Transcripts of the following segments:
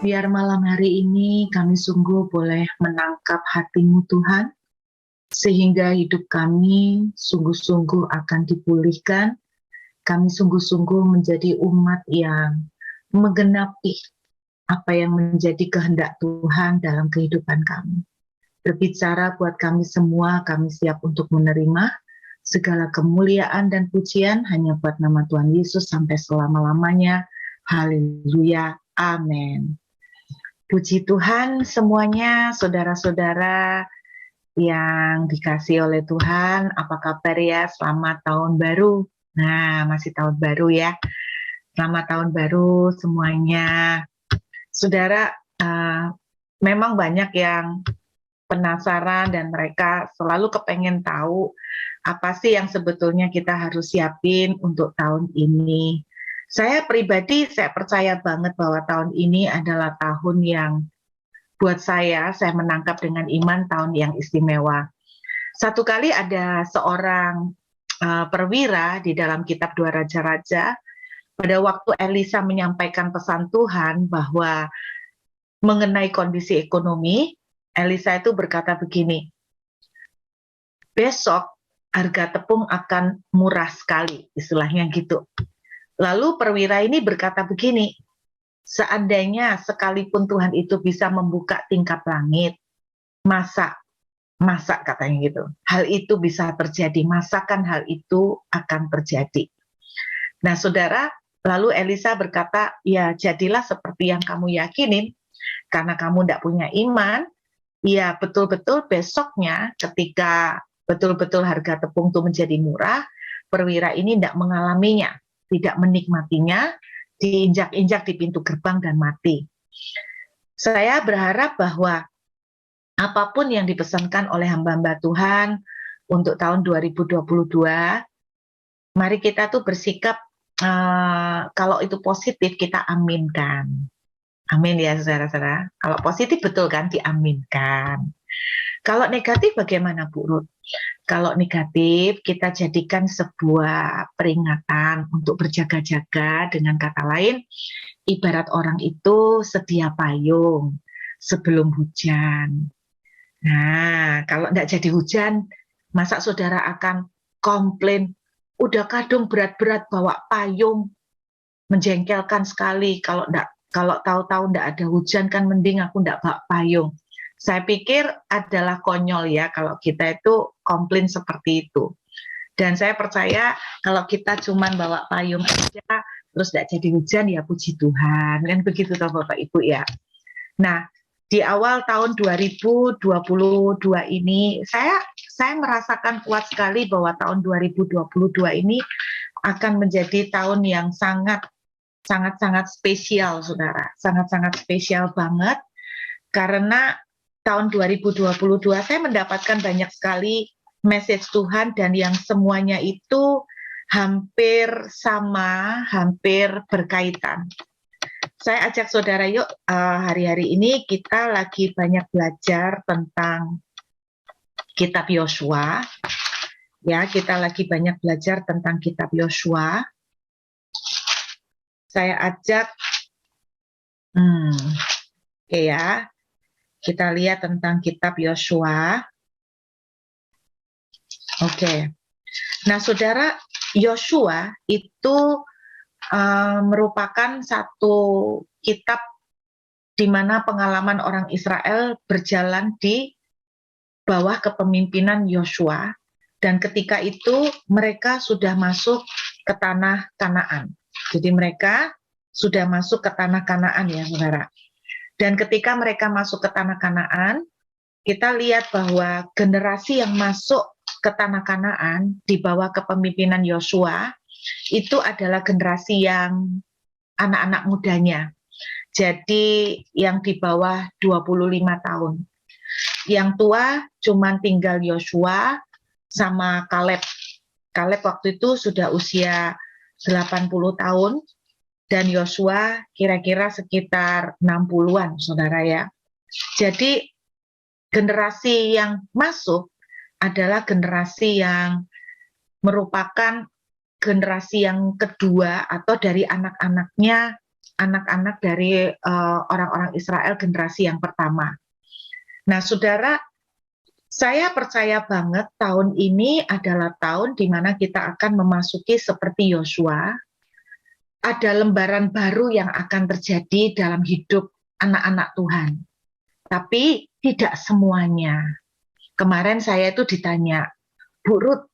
Biar malam hari ini kami sungguh boleh menangkap hati-Mu Tuhan, sehingga hidup kami sungguh-sungguh akan dipulihkan. Kami sungguh-sungguh menjadi umat yang menggenapi apa yang menjadi kehendak Tuhan dalam kehidupan kami. Berbicara buat kami semua, kami siap untuk menerima segala kemuliaan dan pujian hanya buat nama Tuhan Yesus sampai selama-lamanya. Haleluya. Amin. Puji Tuhan semuanya, saudara-saudara yang dikasih oleh Tuhan. Apa kabar ya? Selamat tahun baru. Nah, masih tahun baru ya. Selamat tahun baru semuanya. Saudara, memang banyak yang penasaran dan mereka selalu kepengen tahu apa sih yang sebetulnya kita harus siapin untuk tahun ini. Saya pribadi, saya percaya banget bahwa tahun ini adalah tahun yang buat saya menangkap dengan iman tahun yang istimewa. Satu kali ada seorang perwira di dalam kitab Dua Raja-Raja, pada waktu Elisa menyampaikan pesan Tuhan bahwa mengenai kondisi ekonomi, Elisa itu berkata begini, besok harga tepung akan murah sekali, istilahnya gitu. Lalu perwira ini berkata begini, seandainya sekalipun Tuhan itu bisa membuka tingkap langit, masa katanya gitu. Hal itu bisa terjadi, masakan hal itu akan terjadi. Nah, saudara, lalu Elisa berkata, ya jadilah seperti yang kamu yakinin, karena kamu tidak punya iman, ya betul-betul besoknya ketika betul-betul harga tepung itu menjadi murah, perwira ini tidak mengalaminya, tidak menikmatinya, diinjak-injak di pintu gerbang dan mati. Saya berharap bahwa apapun yang dipesankan oleh hamba-hamba Tuhan untuk tahun 2022, mari kita tuh bersikap kalau itu positif kita aminkan. Amin ya saudara-saudara. Kalau positif betul kan diaminkan. Kalau negatif bagaimana Bu Ruth? Kalau negatif kita jadikan sebuah peringatan untuk berjaga-jaga, dengan kata lain ibarat orang itu sedia payung sebelum hujan. Nah, kalau tidak jadi hujan, masa saudara akan komplain, udah kadung berat-berat bawa payung, menjengkelkan sekali. Kalau tahu-tahu tidak ada hujan kan mending aku tidak bawa payung. Saya pikir adalah konyol ya kalau kita itu komplain seperti itu. Dan saya percaya kalau kita cuma bawa payung aja, terus tidak jadi hujan ya puji Tuhan. Kan begitu toh Bapak Ibu ya. Nah, di awal tahun 2022 ini, saya merasakan kuat sekali bahwa tahun 2022 ini akan menjadi tahun yang sangat spesial, saudara. Sangat-sangat spesial banget, karena tahun 2022 saya mendapatkan banyak sekali message Tuhan, dan yang semuanya itu hampir sama, hampir berkaitan. Saya ajak saudara yuk, hari-hari ini kita lagi banyak belajar tentang kitab Yosua. Ya, kita lagi banyak belajar tentang kitab Yosua. Saya ajak, ya, kita lihat tentang kitab Yosua. Oke. Nah, saudara, Yosua itu merupakan satu kitab di mana pengalaman orang Israel berjalan di bawah kepemimpinan Yosua, dan ketika itu mereka sudah masuk ke tanah Kanaan. Jadi mereka sudah masuk ke tanah Kanaan ya saudara. Dan ketika mereka masuk ke tanah Kanaan, kita lihat bahwa generasi yang masuk ke tanah Kanaan di bawah kepemimpinan Yosua itu adalah generasi yang anak-anak mudanya. Jadi yang di bawah 25 tahun. Yang tua cuma tinggal Yosua sama Kaleb. Kaleb waktu itu sudah usia 80 tahun dan Yosua kira-kira sekitar 60-an, saudara ya. Jadi generasi yang masuk adalah generasi yang merupakan generasi yang kedua atau dari anak-anaknya anak-anak dari orang-orang Israel generasi yang pertama. Nah, saudara, saya percaya banget tahun ini adalah tahun di mana kita akan memasuki seperti Yosua, ada lembaran baru yang akan terjadi dalam hidup anak-anak Tuhan. Tapi tidak semuanya. Kemarin saya itu ditanya, Bu Ruth,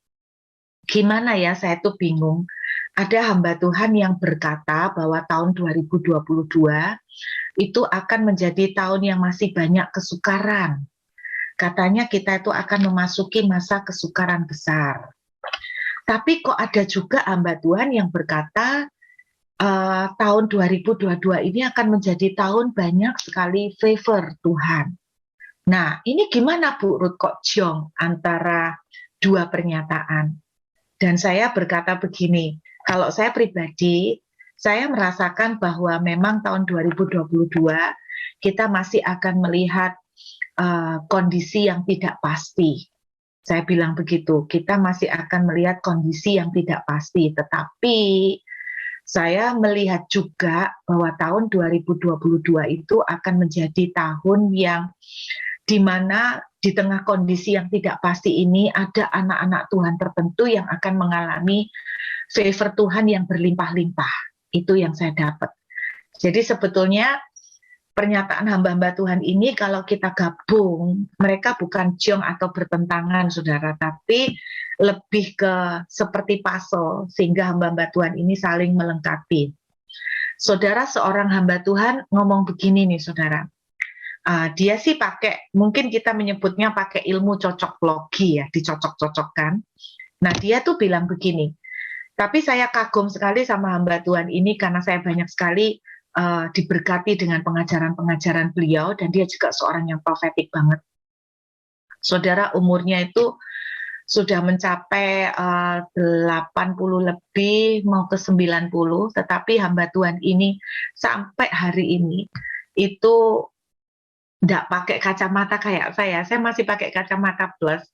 gimana ya, saya tuh bingung. Ada hamba Tuhan yang berkata bahwa tahun 2022 itu akan menjadi tahun yang masih banyak kesukaran. Katanya kita itu akan memasuki masa kesukaran besar. Tapi kok ada juga hamba Tuhan yang berkata tahun 2022 ini akan menjadi tahun banyak sekali favor Tuhan. Nah, ini gimana Bu Ruth, kok jong antara dua pernyataan? Dan saya berkata begini, kalau saya pribadi, saya merasakan bahwa memang tahun 2022 kita masih akan melihat kondisi yang tidak pasti. Saya bilang begitu, kita masih akan melihat kondisi yang tidak pasti. Tetapi saya melihat juga bahwa tahun 2022 itu akan menjadi tahun yang di mana di tengah kondisi yang tidak pasti ini ada anak-anak Tuhan tertentu yang akan mengalami favor Tuhan yang berlimpah-limpah. Itu yang saya dapat. Jadi sebetulnya pernyataan hamba-hamba Tuhan ini kalau kita gabung, mereka bukan jong atau bertentangan, saudara, tapi lebih ke seperti puzzle, sehingga hamba-hamba Tuhan ini saling melengkapi. Saudara, seorang hamba Tuhan ngomong begini nih, saudara. Dia sih pakai, mungkin kita menyebutnya pakai ilmu cocok logi ya, dicocok-cocokkan. Nah, dia tuh bilang begini, tapi saya kagum sekali sama hamba Tuhan ini karena saya banyak sekali diberkati dengan pengajaran-pengajaran beliau, dan dia juga seorang yang profetik banget. Saudara, umurnya itu sudah mencapai 80 lebih, mau ke 90, tetapi hamba Tuhan ini sampai hari ini itu tidak pakai kacamata kayak saya masih pakai kacamata plus,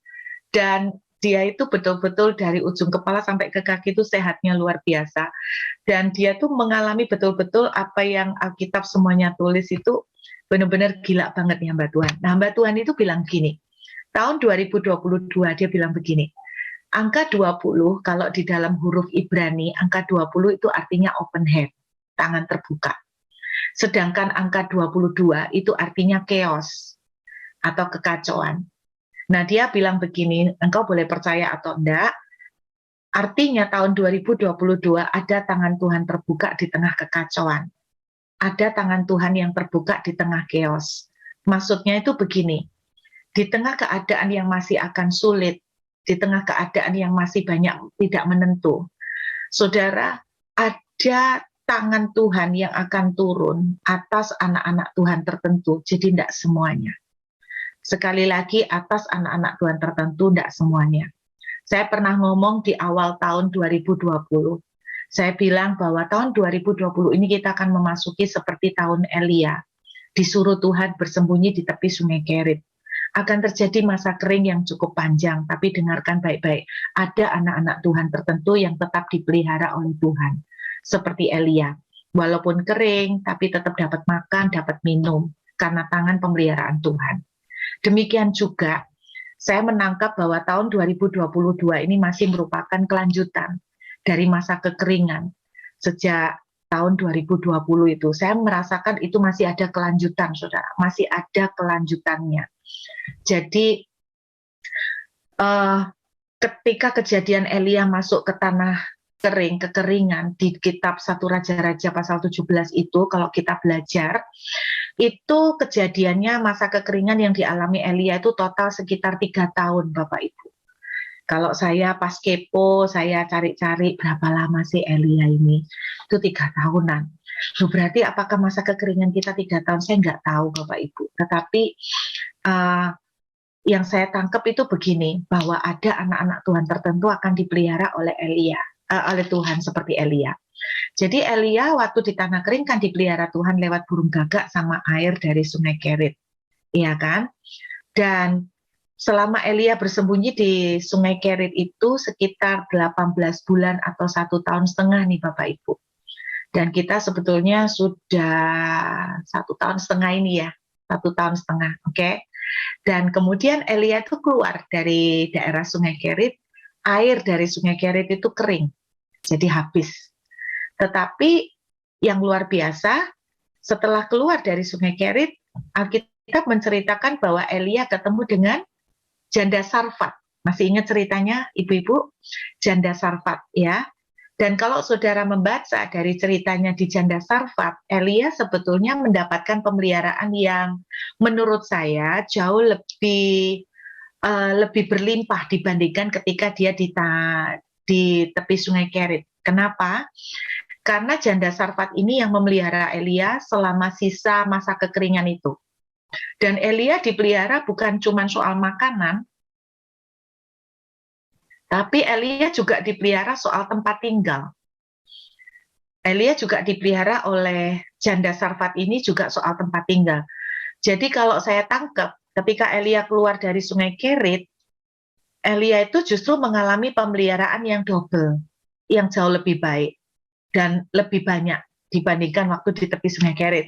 dan dia itu betul-betul dari ujung kepala sampai ke kaki itu sehatnya luar biasa, dan dia tuh mengalami betul-betul apa yang Alkitab semuanya tulis itu benar-benar gila banget ya hamba Tuhan. Nah, hamba Tuhan itu bilang gini, tahun 2022 dia bilang begini, angka 20 kalau di dalam huruf Ibrani, angka 20 itu artinya open hand, tangan terbuka. Sedangkan angka 22 itu artinya chaos atau kekacauan. Nah, dia bilang begini, engkau boleh percaya atau enggak, artinya tahun 2022 ada tangan Tuhan terbuka di tengah kekacauan. Ada tangan Tuhan yang terbuka di tengah chaos. Maksudnya itu begini, di tengah keadaan yang masih akan sulit, di tengah keadaan yang masih banyak tidak menentu, saudara, ada tangan Tuhan yang akan turun atas anak-anak Tuhan tertentu, jadi tidak semuanya. Sekali lagi, atas anak-anak Tuhan tertentu, tidak semuanya. Saya pernah ngomong di awal tahun 2020, saya bilang bahwa tahun 2020 ini kita akan memasuki seperti tahun Elia, disuruh Tuhan bersembunyi di tepi sungai Kerit. Akan terjadi masa kering yang cukup panjang, tapi dengarkan baik-baik, ada anak-anak Tuhan tertentu yang tetap dipelihara oleh Tuhan. Seperti Elia, walaupun kering, tapi tetap dapat makan, dapat minum, karena tangan pemeliharaan Tuhan. Demikian juga, saya menangkap bahwa tahun 2022 ini masih merupakan kelanjutan dari masa kekeringan. Sejak tahun 2020 itu, saya merasakan itu masih ada kelanjutan, saudara, masih ada kelanjutannya. Jadi, ketika kejadian Elia masuk ke tanah kering, kekeringan di kitab 1 Raja-Raja pasal 17 itu, kalau kita belajar, itu kejadiannya masa kekeringan yang dialami Elia itu total sekitar 3 tahun, Bapak Ibu. Kalau saya pas kepo, saya cari-cari berapa lama sih Elia ini, itu 3 tahunan. Loh, berarti apakah masa kekeringan kita 3 tahun? Saya nggak tahu, Bapak Ibu. Tetapi yang saya tangkap itu begini, bahwa ada anak-anak Tuhan tertentu akan dipelihara oleh Elia, oleh Tuhan seperti Elia. Jadi Elia waktu di tanah kering kan dipelihara Tuhan lewat burung gagak sama air dari sungai Kerit, iya kan? Dan selama Elia bersembunyi di sungai Kerit itu sekitar 18 bulan atau 1,5 tahun nih Bapak Ibu. Dan kita sebetulnya sudah 1,5 tahun ini ya, 1,5 tahun, oke. Dan kemudian Elia itu keluar dari daerah Sungai Kerit, air dari Sungai Kerit itu kering, jadi habis. Tetapi yang luar biasa, setelah keluar dari Sungai Kerit, Alkitab menceritakan bahwa Elia ketemu dengan janda Sarfat. Masih ingat ceritanya, ibu-ibu? Janda Sarfat, ya. Dan kalau saudara membaca dari ceritanya di Janda Sarfat, Elia sebetulnya mendapatkan pemeliharaan yang menurut saya jauh lebih berlimpah dibandingkan ketika dia di tepi Sungai Kerit. Kenapa? Karena Janda Sarfat ini yang memelihara Elia selama sisa masa kekeringan itu. Dan Elia dipelihara bukan cuma soal makanan, tapi Elia juga dipelihara soal tempat tinggal. Elia juga dipelihara oleh Janda Sarfat ini juga soal tempat tinggal. Jadi kalau saya tangkap, ketika Elia keluar dari Sungai Kerit, Elia itu justru mengalami pemeliharaan yang double, yang jauh lebih baik dan lebih banyak dibandingkan waktu di tepi Sungai Kerit.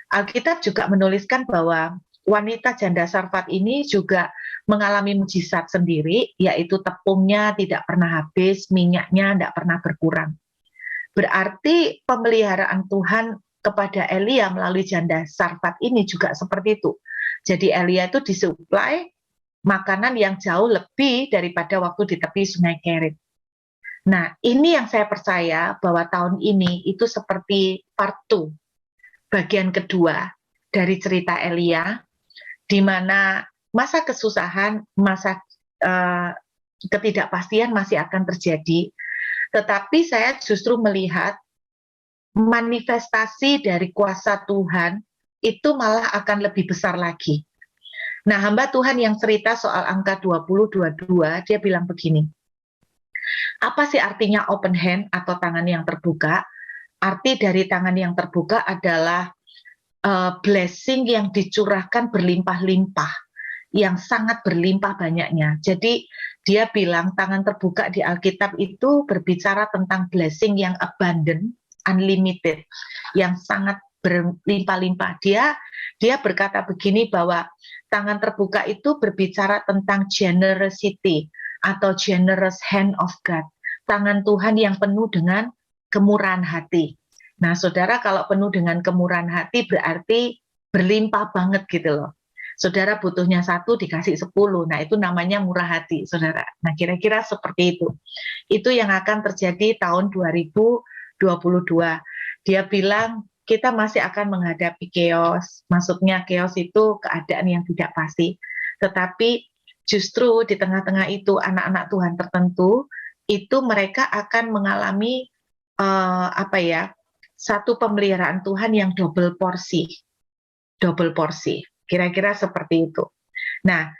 Alkitab juga menuliskan bahwa wanita Janda Sarfat ini juga mengalami mujizat sendiri, yaitu tepungnya tidak pernah habis, minyaknya tidak pernah berkurang. Berarti pemeliharaan Tuhan kepada Elia melalui Janda Sarfat ini juga seperti itu. Jadi Elia itu disuplai makanan yang jauh lebih daripada waktu di tepi Sungai Kerit. Nah, ini yang saya percaya bahwa tahun ini itu seperti part 2, bagian kedua dari cerita Elia, di mana masa kesusahan, masa ketidakpastian masih akan terjadi, tetapi saya justru melihat manifestasi dari kuasa Tuhan itu malah akan lebih besar lagi. Nah, hamba Tuhan yang cerita soal angka 2022, dia bilang begini, apa sih artinya open hand atau tangan yang terbuka? Arti dari tangan yang terbuka adalah blessing yang dicurahkan berlimpah-limpah, yang sangat berlimpah banyaknya. Jadi dia bilang tangan terbuka di Alkitab itu berbicara tentang blessing yang abundant, unlimited, yang sangat berlimpah-limpah. Dia berkata begini bahwa tangan terbuka itu berbicara tentang generosity atau generous hand of God. Tangan Tuhan yang penuh dengan kemurahan hati. Nah, saudara, kalau penuh dengan kemurahan hati berarti berlimpah banget gitu loh. Saudara butuhnya 1 dikasih 10, nah itu namanya murah hati, saudara. Nah, kira-kira seperti itu. Itu yang akan terjadi tahun 2022. Dia bilang kita masih akan menghadapi chaos. Maksudnya chaos itu keadaan yang tidak pasti. Tetapi justru di tengah-tengah itu anak-anak Tuhan tertentu itu mereka akan mengalami satu pemeliharaan Tuhan yang double porsi. Kira-kira seperti itu. Nah,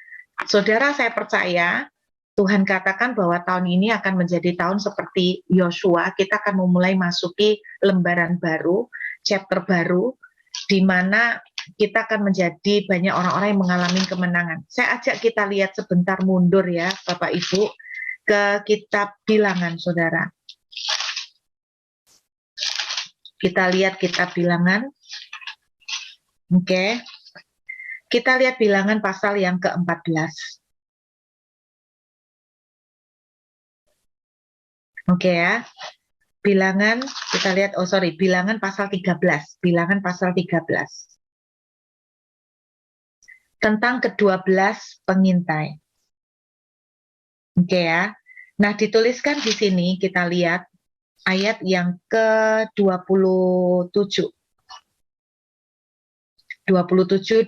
saudara, saya percaya Tuhan katakan bahwa tahun ini akan menjadi tahun seperti Yosua. Kita akan memulai masuki lembaran baru, chapter baru, di mana kita akan menjadi banyak orang-orang yang mengalami kemenangan. Saya ajak kita lihat sebentar mundur ya, Bapak Ibu, ke kitab Bilangan, saudara. Kita lihat kitab Bilangan. Oke. Kita lihat Bilangan pasal yang ke-14. Oke ya. Bilangan, kita lihat, Bilangan pasal 13. Bilangan pasal 13. Tentang ke-12 pengintai. Oke ya. Nah, dituliskan di sini, kita lihat ayat yang ke-27. 27-28.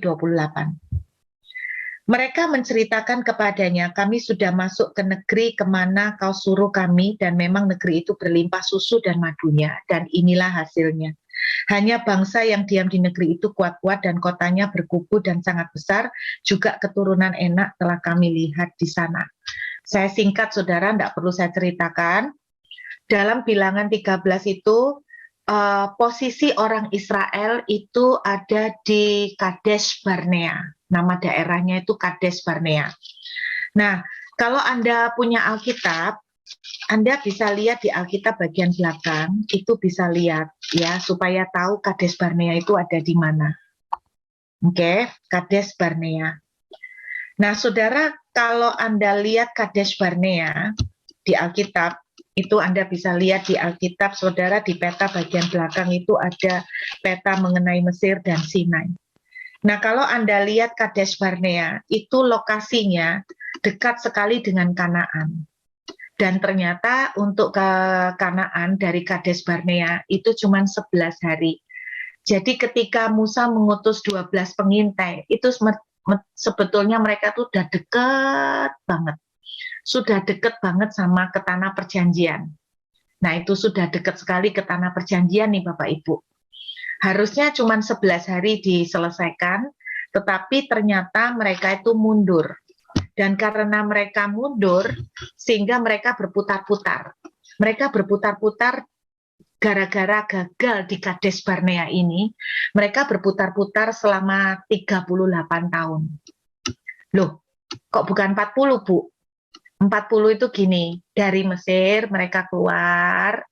Mereka menceritakan kepadanya, kami sudah masuk ke negeri kemana kau suruh kami, dan memang negeri itu berlimpah susu dan madunya, dan inilah hasilnya. Hanya bangsa yang diam di negeri itu kuat-kuat dan kotanya berkubu dan sangat besar, juga keturunan enak telah kami lihat di sana. Saya singkat, saudara, tidak perlu saya ceritakan. Dalam Bilangan 13 itu, posisi orang Israel itu ada di Kadesh Barnea. Nama daerahnya itu Kadesh Barnea. Nah, kalau Anda punya Alkitab, Anda bisa lihat di Alkitab bagian belakang, itu bisa lihat ya, supaya tahu Kades Barnea itu ada di mana. Oke, Kades Barnea. Nah, saudara, kalau Anda lihat Kades Barnea di Alkitab, itu Anda bisa lihat di Alkitab, saudara, di peta bagian belakang itu ada peta mengenai Mesir dan Sinai. Nah, kalau Anda lihat Kades Barnea, itu lokasinya dekat sekali dengan Kanaan. Dan ternyata untuk ke Kanaan dari Kades Barnea itu cuma 11 hari. Jadi ketika Musa mengutus 12 pengintai, itu sebetulnya mereka tuh udah deket banget. Sudah deket banget sama ke tanah perjanjian. Nah, itu sudah deket sekali ke tanah perjanjian nih Bapak Ibu. Harusnya cuma 11 hari diselesaikan, tetapi ternyata mereka itu mundur. Dan karena mereka mundur, sehingga mereka berputar-putar. Mereka berputar-putar gara-gara gagal di Kades Barnea ini, mereka berputar-putar selama 38 tahun. Loh, kok bukan 40, Bu? 40 itu gini, dari Mesir mereka keluar,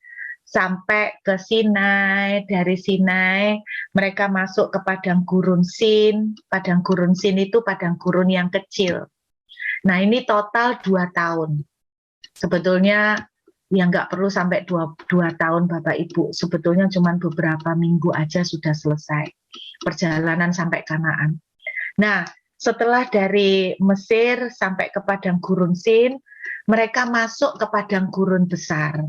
sampai ke Sinai, dari Sinai mereka masuk ke padang gurun Sin. Padang gurun Sin itu padang gurun yang kecil. Nah, ini total 2 tahun. Sebetulnya ya nggak perlu sampai 2 tahun Bapak Ibu. Sebetulnya cuma beberapa minggu aja sudah selesai perjalanan sampai Kanaan. Nah, setelah dari Mesir sampai ke padang gurun Sin, mereka masuk ke padang gurun besar.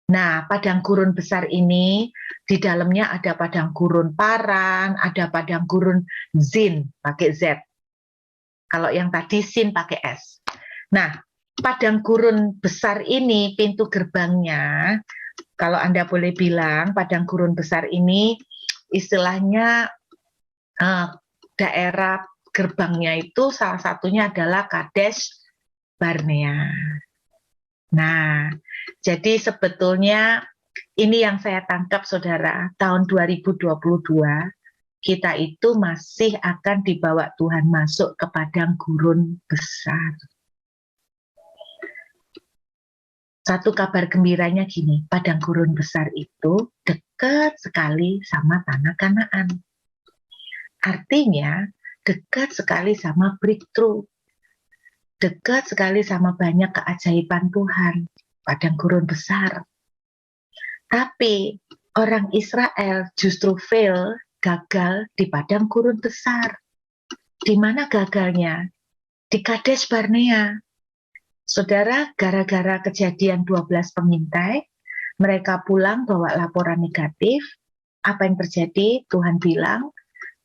Nah, padang gurun besar ini di dalamnya ada padang gurun Paran, ada padang gurun Zin pakai Z. Kalau yang tadi Sin pakai S. Nah, padang gurun besar ini pintu gerbangnya, kalau Anda boleh bilang, padang gurun besar ini istilahnya daerah gerbangnya itu salah satunya adalah Kades Barnea. Nah, jadi sebetulnya ini yang saya tangkap saudara, tahun 2022 kita itu masih akan dibawa Tuhan masuk ke padang gurun besar. Satu kabar gembiranya gini, padang gurun besar itu dekat sekali sama tanah Kanaan. Artinya dekat sekali sama breakthrough. Dekat sekali sama banyak keajaiban Tuhan, padang gurun besar. Tapi orang Israel justru gagal di padang gurun besar. Di mana gagalnya? Di Kades Barnea. Saudara, gara-gara kejadian 12 pengintai, mereka pulang bawa laporan negatif. Apa yang terjadi? Tuhan bilang,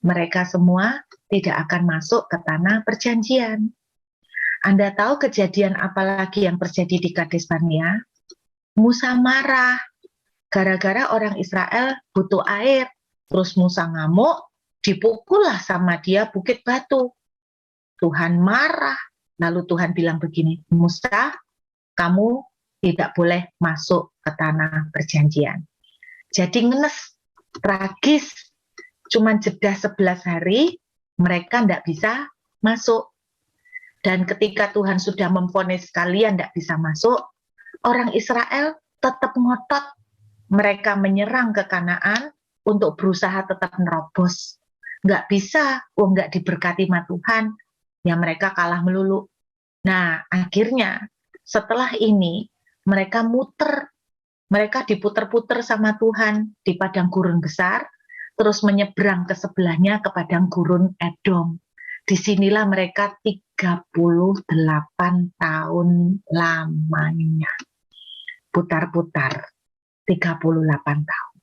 mereka semua tidak akan masuk ke tanah perjanjian. Anda tahu kejadian apa lagi yang terjadi di Kades Barnea? Musa marah. Gara-gara orang Israel butuh air. Terus Musa ngamuk, dipukullah sama dia bukit batu. Tuhan marah. Lalu Tuhan bilang begini, Musa, kamu tidak boleh masuk ke tanah perjanjian. Jadi ngenes, tragis. Cuman jeda 11 hari, mereka tidak bisa masuk. Dan ketika Tuhan sudah memvonis kalian tidak bisa masuk, orang Israel tetap ngotot. Mereka menyerang ke Kanaan untuk berusaha tetap nerobos. Nggak bisa, nggak diberkati sama Tuhan. Ya mereka kalah melulu. Nah, akhirnya setelah ini mereka muter. Mereka diputer-puter sama Tuhan di padang gurun besar, terus menyeberang ke sebelahnya ke padang gurun Edom. Disinilah mereka 38 tahun lamanya. Putar-putar. 38 tahun.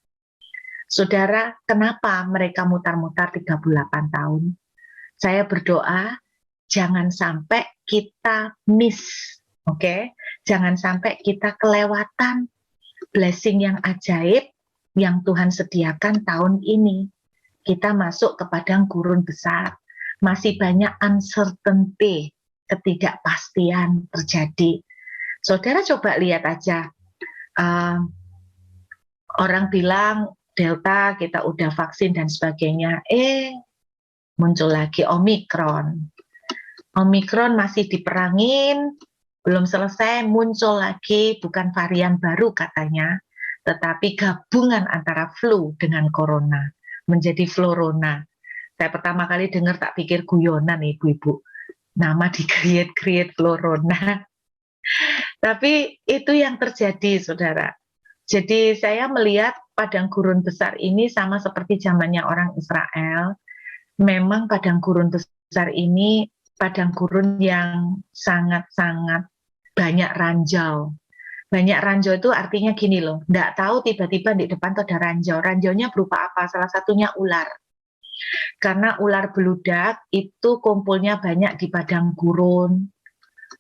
Saudara, kenapa mereka mutar-mutar 38 tahun? Saya berdoa, jangan sampai kita miss, oke? Jangan sampai kita kelewatan blessing yang ajaib yang Tuhan sediakan tahun ini. Kita masuk ke padang gurun besar, masih banyak uncertainty, ketidakpastian terjadi. Saudara coba lihat aja, orang bilang Delta kita udah vaksin dan sebagainya, muncul lagi Omikron. Omikron masih diperangin, Belum selesai, muncul lagi bukan varian baru katanya, tetapi gabungan antara flu dengan corona, menjadi florona. Saya pertama kali dengar tak pikir guyonan ibu-ibu. Nama di-create florona. Tapi itu yang terjadi, saudara. Jadi saya melihat padang gurun besar ini sama seperti zamannya orang Israel. Memang padang gurun besar ini padang gurun yang sangat-sangat banyak ranjau. Banyak ranjau itu artinya gini loh, nggak tahu tiba-tiba di depan tuh ada ranjau. Ranjaunya berupa apa? Salah satunya ular. Karena ular beludak itu kumpulnya banyak di padang gurun,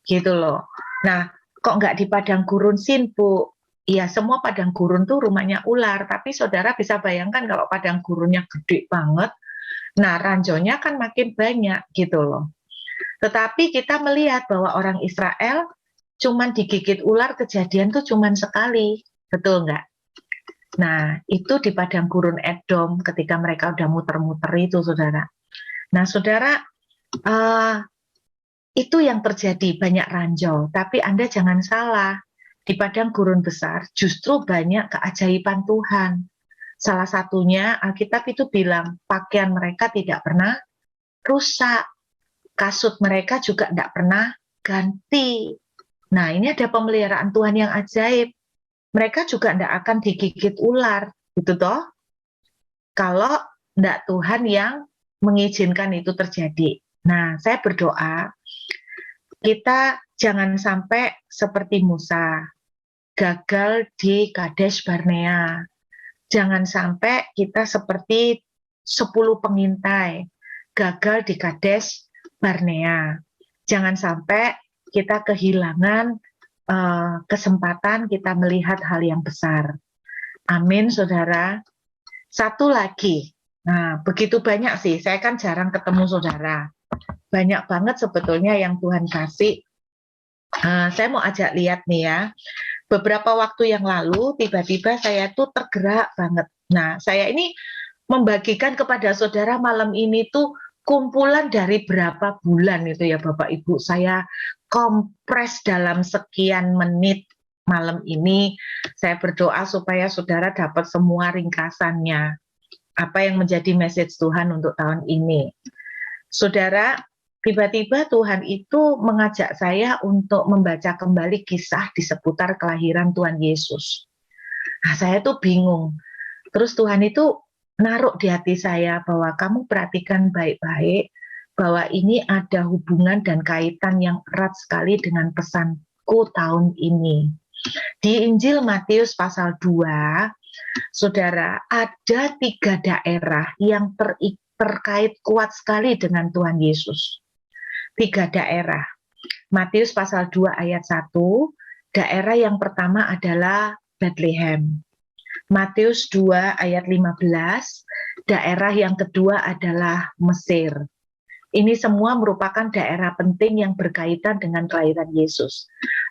gitu loh. Nah, kok nggak di padang gurun sin, Bu? Iya, semua padang gurun tuh rumahnya ular, tapi saudara bisa bayangkan kalau padang gurunnya gede banget, nah ranjaunya kan makin banyak gitu loh. Tetapi kita melihat bahwa orang Israel cuman digigit ular kejadian tuh cuman sekali, betul nggak? Nah, itu di padang gurun Edom ketika mereka udah muter-muter itu, saudara. Nah, saudara, uh, itu yang terjadi, banyak ranjau. Tapi Anda jangan salah, di padang gurun besar justru banyak keajaiban Tuhan. Salah satunya Alkitab itu bilang pakaian mereka tidak pernah rusak, kasut mereka juga tidak pernah ganti. Nah, ini ada pemeliharaan Tuhan yang ajaib. Mereka juga tidak akan digigit ular, gitu toh. Kalau tidak Tuhan yang mengizinkan itu terjadi. Nah, saya berdoa kita jangan sampai seperti Musa, gagal di Kadesh Barnea. Jangan sampai kita seperti 10 pengintai, gagal di Kadesh Barnea. Jangan sampai kita kehilangan kesempatan kita melihat hal yang besar. Amin, saudara. Satu lagi, nah begitu banyak sih, saya kan jarang ketemu saudara. Banyak banget sebetulnya yang Tuhan kasih. Saya mau ajak lihat nih ya. Beberapa waktu yang lalu, tiba-tiba saya tuh tergerak banget. Nah, saya ini membagikan kepada saudara malam ini tuh kumpulan dari berapa bulan itu ya Bapak Ibu. Saya kompres dalam sekian menit malam ini. Saya berdoa supaya saudara dapat semua ringkasannya. Apa yang menjadi message Tuhan untuk tahun ini. Saudara, tiba-tiba Tuhan itu mengajak saya untuk membaca kembali kisah di seputar kelahiran Tuhan Yesus. Nah, saya tuh bingung. Terus Tuhan itu naruh di hati saya bahwa kamu perhatikan baik-baik bahwa ini ada hubungan dan kaitan yang erat sekali dengan pesanku tahun ini. Di Injil Matius pasal 2, saudara, ada 3 daerah yang terkait kuat sekali dengan Tuhan Yesus. 3 daerah. Matius pasal 2 ayat 1, daerah yang pertama adalah Bethlehem. Matius 2 ayat 15, daerah yang kedua adalah Mesir. Ini semua merupakan daerah penting yang berkaitan dengan kelahiran Yesus.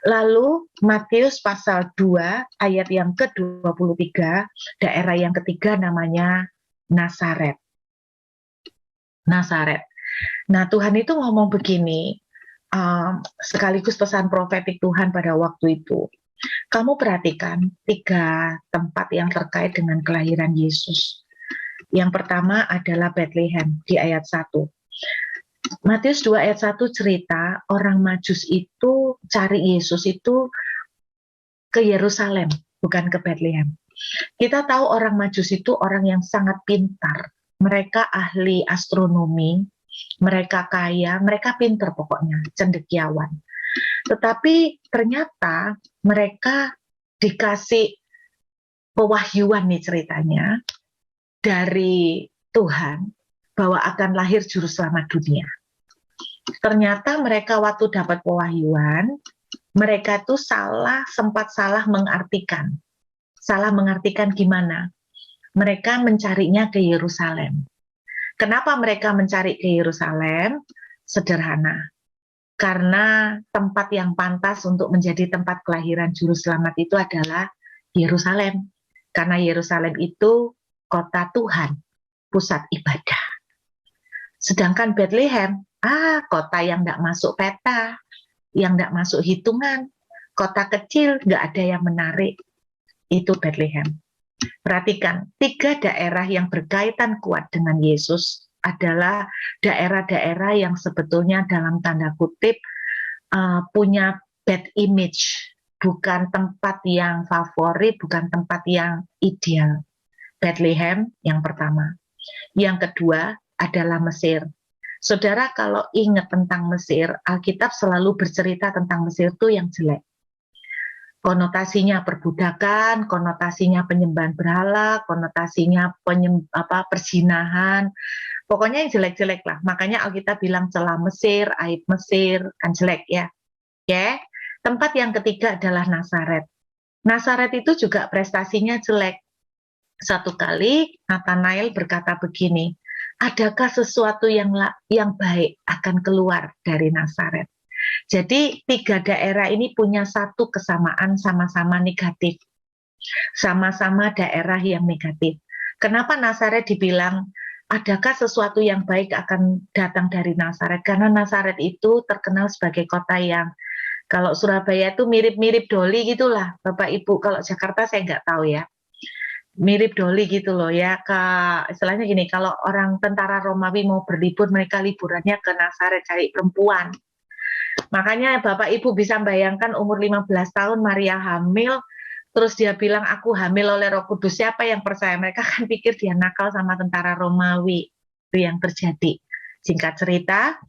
Lalu Matius pasal 2 ayat yang ke-23, daerah yang ketiga namanya Nazaret. Nazaret. Nah, Tuhan itu ngomong begini, sekaligus pesan profetik Tuhan pada waktu itu. Kamu perhatikan 3 tempat yang terkait dengan kelahiran Yesus. Yang pertama adalah Bethlehem di ayat 1. Matius 2 ayat 1 cerita orang Majus itu cari Yesus itu ke Yerusalem, bukan ke Bethlehem. Kita tahu orang Majus itu orang yang sangat pintar. Mereka ahli astronomi, mereka kaya, mereka pintar pokoknya, cendekiawan. Tetapi ternyata mereka dikasih pewahyuan nih ceritanya dari Tuhan bahwa akan lahir juru selamat dunia. Ternyata mereka waktu dapat pewahyuan, mereka tuh sempat salah mengartikan. Salah mengartikan gimana? Mereka mencarinya ke Yerusalem. Kenapa mereka mencari ke Yerusalem? Sederhana. Karena tempat yang pantas untuk menjadi tempat kelahiran juru selamat itu adalah Yerusalem. Karena Yerusalem itu kota Tuhan, pusat ibadah. Sedangkan Bethlehem, kota yang tidak masuk peta. yang nggak masuk hitungan, kota kecil nggak ada yang menarik. Itu Bethlehem. Perhatikan, 3 daerah yang berkaitan kuat dengan Yesus adalah daerah-daerah yang sebetulnya dalam tanda kutip punya bad image, bukan tempat yang favorit, bukan tempat yang ideal. Bethlehem yang pertama. Yang kedua adalah Mesir. Saudara kalau ingat tentang Mesir, Alkitab selalu bercerita tentang Mesir itu yang jelek. Konotasinya perbudakan, konotasinya penyembahan berhala, konotasinya perzinahan, pokoknya yang jelek-jelek lah. Makanya Alkitab bilang celah Mesir, aib Mesir, kan jelek ya. Ya, tempat yang ketiga adalah Nazaret. Nazaret itu juga prestasinya jelek. Satu kali Nathanael berkata begini, adakah sesuatu yang baik akan keluar dari Nazaret? Jadi 3 daerah ini punya satu kesamaan, sama-sama negatif. Sama-sama daerah yang negatif. Kenapa Nazaret dibilang adakah sesuatu yang baik akan datang dari Nazaret? Karena Nazaret itu terkenal sebagai kota yang, kalau Surabaya itu mirip-mirip Doli gitulah, Bapak Ibu. Kalau Jakarta saya nggak tahu ya. Mirip Doli gitu loh ya, istilahnya gini, kalau orang tentara Romawi mau berlibur, mereka liburannya ke Nazaret cari perempuan. Makanya Bapak Ibu bisa bayangkan umur 15 tahun Maria hamil, terus dia bilang aku hamil oleh Roh Kudus, siapa yang percaya? Mereka kan pikir dia nakal sama tentara Romawi. Itu yang terjadi. Singkat cerita,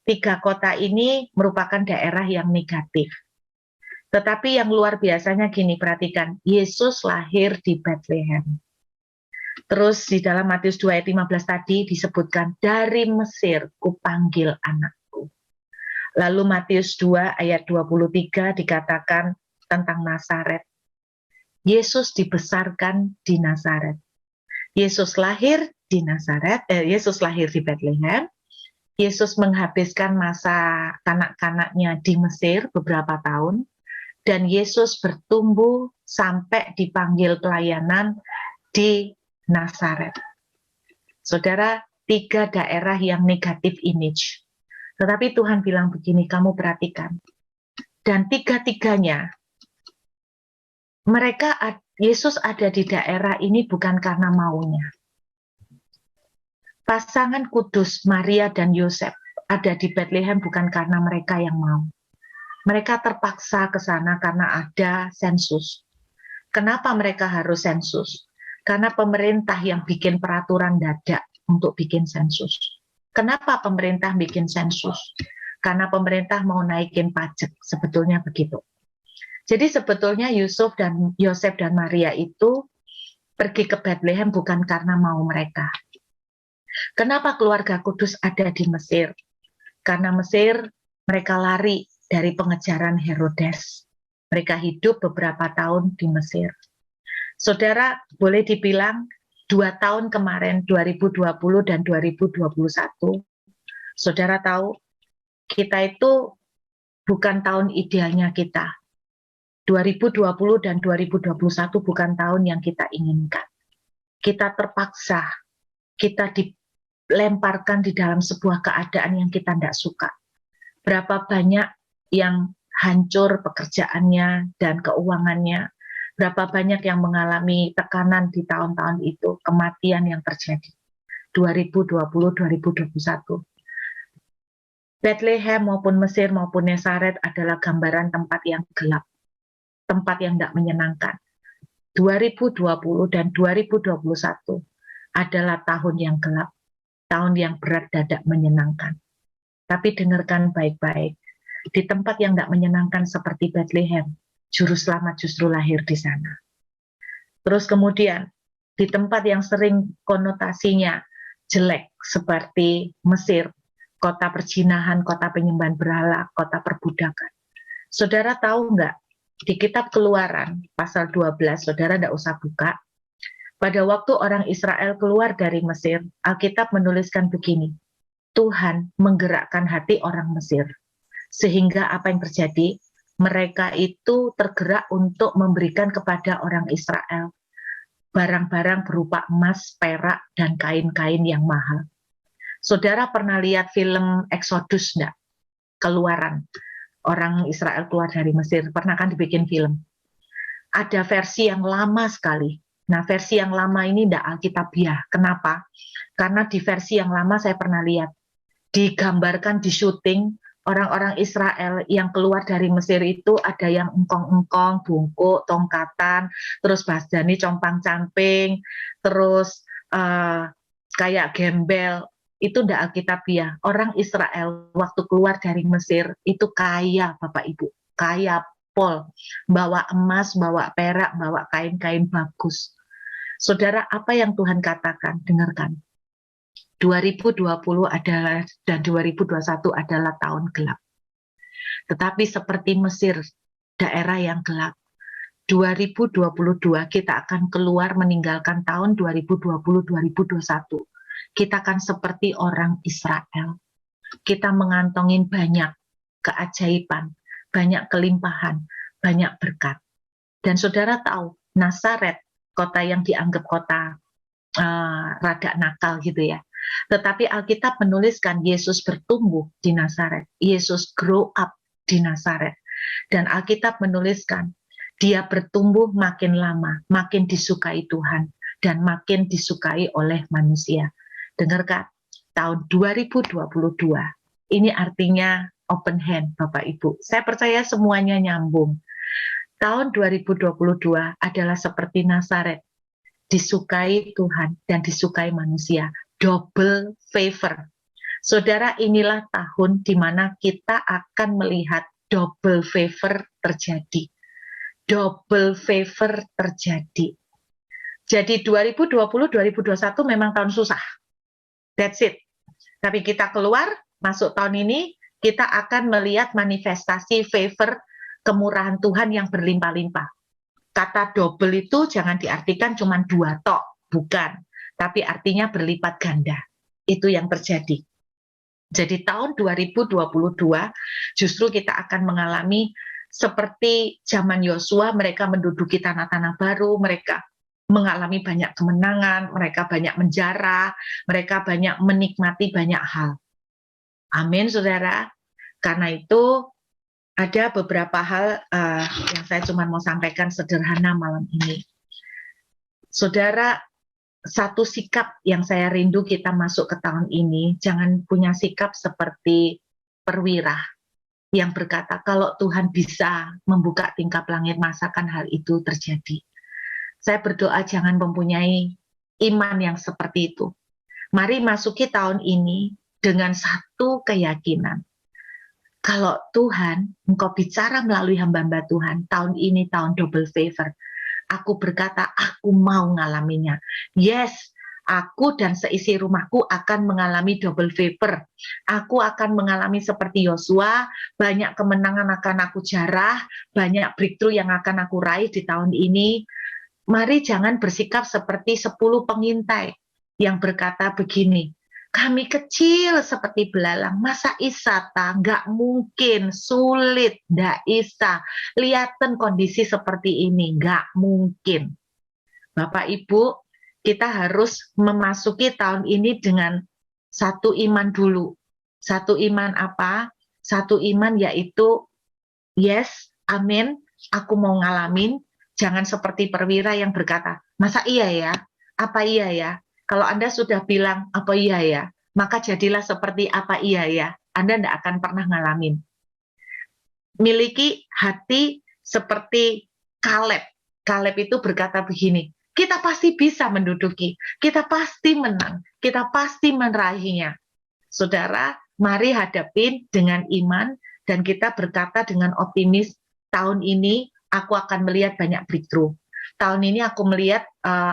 3 kota ini merupakan daerah yang negatif. Tetapi yang luar biasanya gini, perhatikan, Yesus lahir di Bethlehem. Terus di dalam Matius 2 ayat 15 tadi disebutkan, dari Mesir kupanggil anakku. Lalu Matius 2 ayat 23 dikatakan tentang Nazaret. Yesus dibesarkan di Nazaret. Yesus lahir di Nazaret, Yesus lahir di Bethlehem. Yesus menghabiskan masa kanak-kanaknya di Mesir beberapa tahun. Dan Yesus bertumbuh sampai dipanggil pelayanan di Nazaret. Saudara, 3 daerah yang negatif image. Tetapi Tuhan bilang begini, kamu perhatikan. Dan 3-tiganya, Yesus ada di daerah ini bukan karena maunya. Pasangan kudus Maria dan Yosef ada di Bethlehem bukan karena mereka yang mau. Mereka terpaksa ke sana karena ada sensus. Kenapa mereka harus sensus? Karena pemerintah yang bikin peraturan dadak untuk bikin sensus. Kenapa pemerintah bikin sensus? Karena pemerintah mau naikin pajak, sebetulnya begitu. Jadi sebetulnya Yosef dan Maria itu pergi ke Bethlehem bukan karena mau mereka. Kenapa keluarga kudus ada di Mesir? Karena Mesir mereka lari dari pengejaran Herodes. Mereka hidup beberapa tahun di Mesir. Saudara, boleh dibilang 2 tahun kemarin, 2020 dan 2021, saudara tahu, kita itu bukan tahun idealnya kita. 2020 dan 2021 bukan tahun yang kita inginkan. Kita terpaksa, kita dilemparkan di dalam sebuah keadaan yang kita tidak suka. Berapa banyak yang hancur pekerjaannya dan keuangannya, berapa banyak yang mengalami tekanan di tahun-tahun itu, kematian yang terjadi 2020-2021. Bethlehem maupun Mesir maupun Nazaret adalah gambaran tempat yang gelap, tempat yang tidak menyenangkan. 2020 dan 2021 adalah tahun yang gelap, tahun yang berat dan tidak menyenangkan. Tapi dengarkan baik-baik, di tempat yang tidak menyenangkan seperti Bethlehem, Juru Selamat justru lahir di sana. Terus kemudian, di tempat yang sering konotasinya jelek seperti Mesir, kota perzinahan, kota penyembahan berhala, kota perbudakan. Saudara tahu nggak, di kitab Keluaran, pasal 12, saudara tidak usah buka, pada waktu orang Israel keluar dari Mesir, Alkitab menuliskan begini, Tuhan menggerakkan hati orang Mesir. Sehingga apa yang terjadi? Mereka itu tergerak untuk memberikan kepada orang Israel barang-barang berupa emas, perak, dan kain-kain yang mahal. Saudara pernah lihat film Exodus enggak? Keluaran. orang Israel keluar dari Mesir. Pernah kan dibikin film. Ada versi yang lama sekali. Nah, versi yang lama ini tidak alkitabiah. Kenapa? Karena di versi yang lama saya pernah lihat, digambarkan di syuting, orang-orang Israel yang keluar dari Mesir itu ada yang engkong-engkong, bungkuk, tongkatan, terus basdani compang-camping, terus kayak gembel. Itu tidak alkitabiah. Orang Israel waktu keluar dari Mesir itu kaya, Bapak Ibu, kaya pol, bawa emas, bawa perak, bawa kain-kain bagus. Saudara, apa yang Tuhan katakan? Dengarkan. 2020 adalah dan 2021 adalah tahun gelap. Tetapi seperti Mesir, daerah yang gelap. 2022 kita akan keluar meninggalkan tahun 2020-2021. Kita akan seperti orang Israel. Kita mengantongin banyak keajaiban, banyak kelimpahan, banyak berkat. Dan saudara tahu, Nazaret, kota yang dianggap kota rada nakal gitu ya. Tetapi Alkitab menuliskan Yesus bertumbuh di Nazaret. Yesus grow up di Nazaret. Dan Alkitab menuliskan dia bertumbuh makin lama, makin disukai Tuhan, dan makin disukai oleh manusia. Dengarkan, tahun 2022, ini artinya open hand Bapak Ibu. Saya percaya semuanya nyambung. Tahun 2022 adalah seperti Nazaret, disukai Tuhan dan disukai manusia. Double favor. Saudara, inilah tahun di mana kita akan melihat double favor terjadi. Double favor terjadi. Jadi 2020-2021 memang tahun susah. That's it. Tapi kita keluar, masuk tahun ini, kita akan melihat manifestasi favor kemurahan Tuhan yang berlimpah-limpah. Kata double itu jangan diartikan cuma 2 tok, bukan. Tapi artinya berlipat ganda. Itu yang terjadi. Jadi tahun 2022 justru kita akan mengalami seperti zaman Yosua, mereka menduduki tanah-tanah baru, mereka mengalami banyak kemenangan, mereka banyak menjara, mereka banyak menikmati banyak hal. Amin, saudara. Karena itu ada beberapa hal yang saya cuma mau sampaikan sederhana malam ini. Saudara, satu sikap yang saya rindu kita masuk ke tahun ini, jangan punya sikap seperti perwira yang berkata, kalau Tuhan bisa membuka tingkap langit, masakan hal itu terjadi. Saya berdoa jangan mempunyai iman yang seperti itu. Mari masuki tahun ini dengan satu keyakinan. Kalau Tuhan, Engkau bicara melalui hamba-hamba Tuhan, tahun ini tahun double favor. Aku berkata, aku mau ngalaminya. Yes, aku dan seisi rumahku akan mengalami double favor. Aku akan mengalami seperti Yosua, banyak kemenangan akan aku jarah, banyak breakthrough yang akan aku raih di tahun ini. Mari jangan bersikap seperti 10 pengintai yang berkata begini, kami kecil seperti belalang, masa isa ta? Nggak mungkin, sulit, nggak isa. Lihatan kondisi seperti ini, nggak mungkin. Bapak Ibu, kita harus memasuki tahun ini dengan satu iman dulu. Satu iman apa? Satu iman yaitu, yes, amin, aku mau ngalamin. Jangan seperti perwira yang berkata, masa iya ya? Apa iya ya? Kalau Anda sudah bilang, apa iya ya? Maka jadilah seperti apa iya ya? Anda tidak akan pernah ngalamin. Miliki hati seperti Kaleb. Kaleb itu berkata begini, kita pasti bisa menduduki, kita pasti menang, kita pasti meraihnya. Saudara, mari hadapin dengan iman, dan kita berkata dengan optimis, tahun ini aku akan melihat banyak breakthrough. Tahun ini aku melihat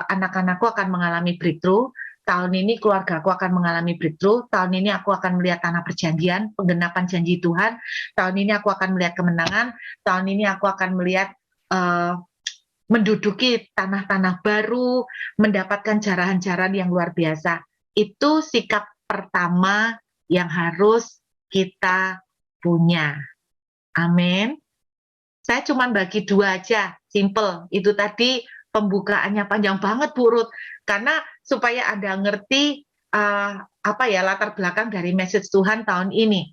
anak-anakku akan mengalami breakthrough. Tahun ini keluarga aku akan mengalami breakthrough. Tahun ini aku akan melihat tanah perjanjian, penggenapan janji Tuhan. Tahun ini aku akan melihat kemenangan. Tahun ini aku akan melihat menduduki tanah-tanah baru, mendapatkan jarahan-jarahan yang luar biasa. Itu sikap pertama yang harus kita punya. Amin. Saya cuma bagi 2 aja, simple. Itu tadi pembukaannya panjang banget, Bu Ruth. Karena supaya Anda ngerti latar belakang dari message Tuhan tahun ini.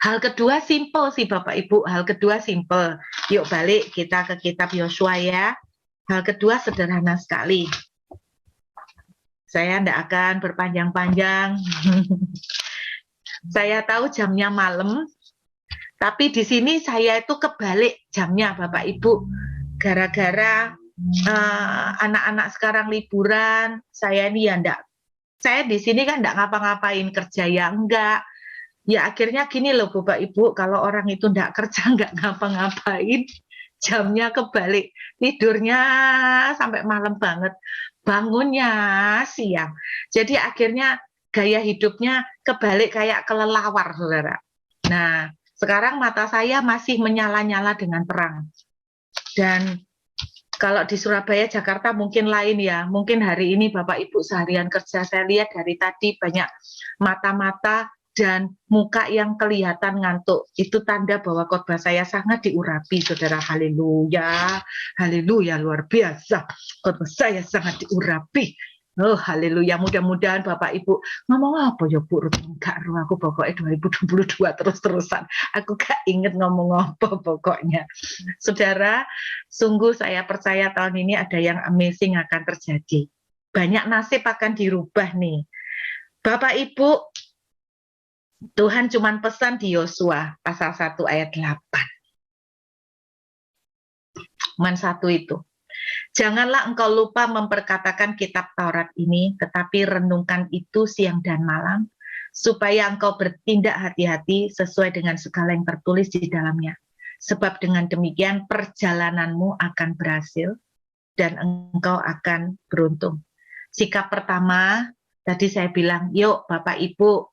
Hal kedua simple sih Bapak Ibu, hal kedua simple. Yuk balik kita ke kitab Yosua ya. Hal kedua sederhana sekali. Saya tidak akan berpanjang-panjang. Saya tahu jamnya malam, tapi di sini saya itu kebalik jamnya Bapak Ibu. Gara-gara anak-anak sekarang liburan, saya ini ya enggak. Saya di sini kan enggak ngapa-ngapain, kerja ya enggak. Ya akhirnya gini loh Bapak Ibu, kalau orang itu enggak kerja, enggak ngapa-ngapain, jamnya kebalik. Tidurnya sampai malam banget, bangunnya siang. Jadi akhirnya gaya hidupnya kebalik kayak kelelawar, saudara. Nah, sekarang mata saya masih menyala-nyala dengan terang. Dan kalau di Surabaya, Jakarta mungkin lain ya. Mungkin hari ini Bapak Ibu seharian kerja, saya lihat dari tadi banyak mata-mata dan muka yang kelihatan ngantuk. Itu tanda bahwa khotbah saya sangat diurapi, saudara. Haleluya, haleluya, luar biasa. Khotbah saya sangat diurapi. Oh, haleluya. Mudah-mudahan Bapak Ibu ngomong apa ya Bu Ruth? Enggak, aku pokoknya 2022 terus-terusan. Aku gak inget ngomong apa pokoknya. Saudara, sungguh saya percaya tahun ini ada yang amazing akan terjadi. Banyak nasib akan dirubah nih. Bapak Ibu, Tuhan cuma pesan di Yosua pasal 1 ayat 8. Cuman satu itu. Janganlah engkau lupa memperkatakan kitab Taurat ini, tetapi renungkan itu siang dan malam, supaya engkau bertindak hati-hati sesuai dengan segala yang tertulis di dalamnya. Sebab dengan demikian perjalananmu akan berhasil dan engkau akan beruntung. Sikap pertama, tadi saya bilang, yuk Bapak Ibu,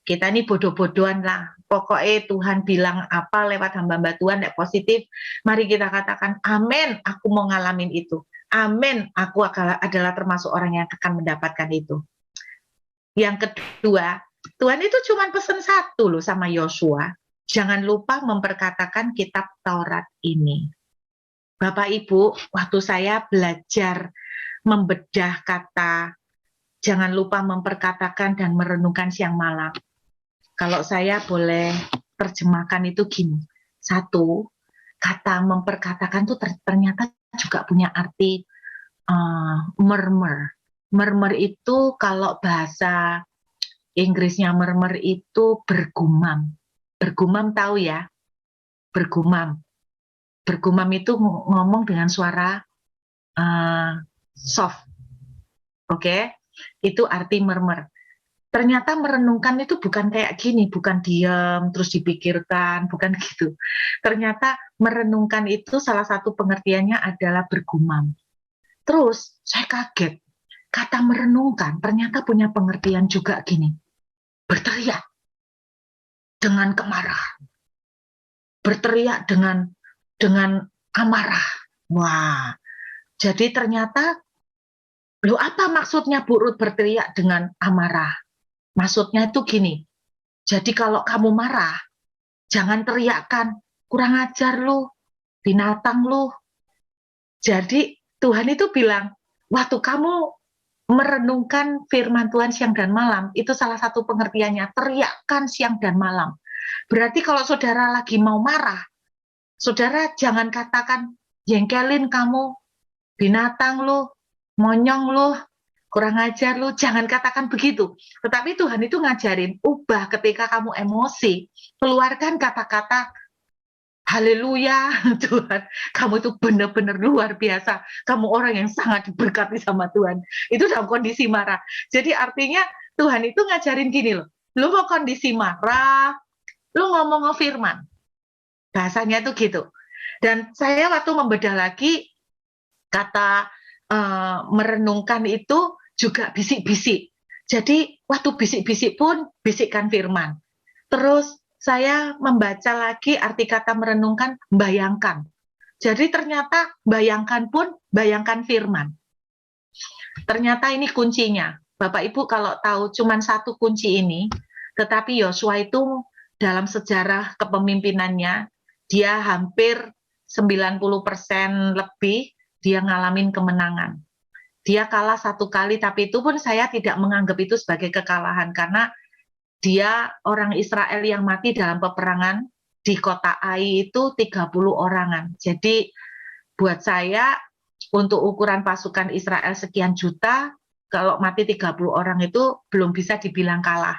kita ini bodoh-bodohan lah. Pokoknya Tuhan bilang apa lewat hamba-hamba Tuhan yang positif. Mari kita katakan, amin, aku mau ngalamin itu. Amin, aku adalah termasuk orang yang akan mendapatkan itu. Yang kedua, Tuhan itu cuma pesan satu loh sama Yosua. Jangan lupa memperkatakan kitab Taurat ini. Bapak Ibu, waktu saya belajar membedah kata, jangan lupa memperkatakan dan merenungkan siang malam. Kalau saya boleh terjemahkan itu gini. Satu, kata memperkatakan itu ternyata juga punya arti murmur. Murmur itu kalau bahasa Inggrisnya murmur itu bergumam. Bergumam tahu ya? Bergumam. Bergumam itu ngomong dengan suara soft. Oke? Itu arti murmur. Ternyata merenungkan itu bukan kayak gini, bukan diam, terus dipikirkan, bukan gitu. Ternyata merenungkan itu salah satu pengertiannya adalah bergumam. Terus saya kaget, kata merenungkan ternyata punya pengertian juga gini, berteriak dengan kemarahan, berteriak dengan amarah. Wah, jadi ternyata, loh apa maksudnya Bu Ruth berteriak dengan amarah? Maksudnya itu gini, jadi kalau kamu marah, jangan teriakkan, kurang ajar lu, binatang lu. Jadi Tuhan itu bilang, waktu kamu merenungkan firman Tuhan siang dan malam, itu salah satu pengertiannya, teriakkan siang dan malam. Berarti kalau saudara lagi mau marah, saudara jangan katakan, jengkelin kamu, binatang lu, monyong lu, kurang ajar lu, jangan katakan begitu. Tetapi Tuhan itu ngajarin, ubah ketika kamu emosi, keluarkan kata-kata, haleluya, Tuhan, kamu itu benar-benar luar biasa. Kamu orang yang sangat diberkati sama Tuhan. Itu dalam kondisi marah. Jadi artinya Tuhan itu ngajarin gini loh, lu mau kondisi marah, lu ngomong firman. Bahasanya tuh gitu. Dan saya waktu membedah lagi, kata merenungkan itu juga bisik-bisik. Jadi waktu bisik-bisik pun bisikkan firman. Terus saya membaca lagi arti kata merenungkan, bayangkan. Jadi ternyata bayangkan pun bayangkan firman. Ternyata ini kuncinya. Bapak Ibu kalau tahu cuman satu kunci ini, tetapi Yosua itu dalam sejarah kepemimpinannya, dia hampir 90% lebih dia ngalamin kemenangan. Dia kalah satu kali, tapi itu pun saya tidak menganggap itu sebagai kekalahan, karena dia orang Israel yang mati dalam peperangan di kota Ai itu 30 orangan. Jadi buat saya untuk ukuran pasukan Israel sekian juta, kalau mati 30 orang itu belum bisa dibilang kalah.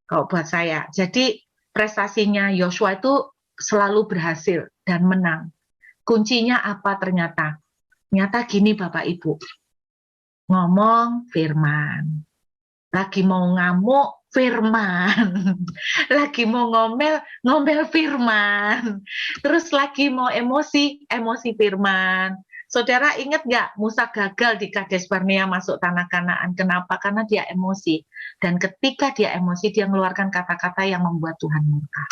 Kalau buat saya. Jadi prestasinya Yosua itu selalu berhasil dan menang. Kuncinya apa ternyata? Ternyata gini Bapak Ibu, ngomong firman. Lagi mau ngamuk, firman. Lagi mau ngomel, ngomel firman. Terus lagi mau emosi, emosi firman. Saudara ingat nggak Musa gagal di Kades Barnea masuk tanah Kanaan? Kenapa? Karena dia emosi. Dan ketika dia emosi, dia mengeluarkan kata-kata yang membuat Tuhan murka.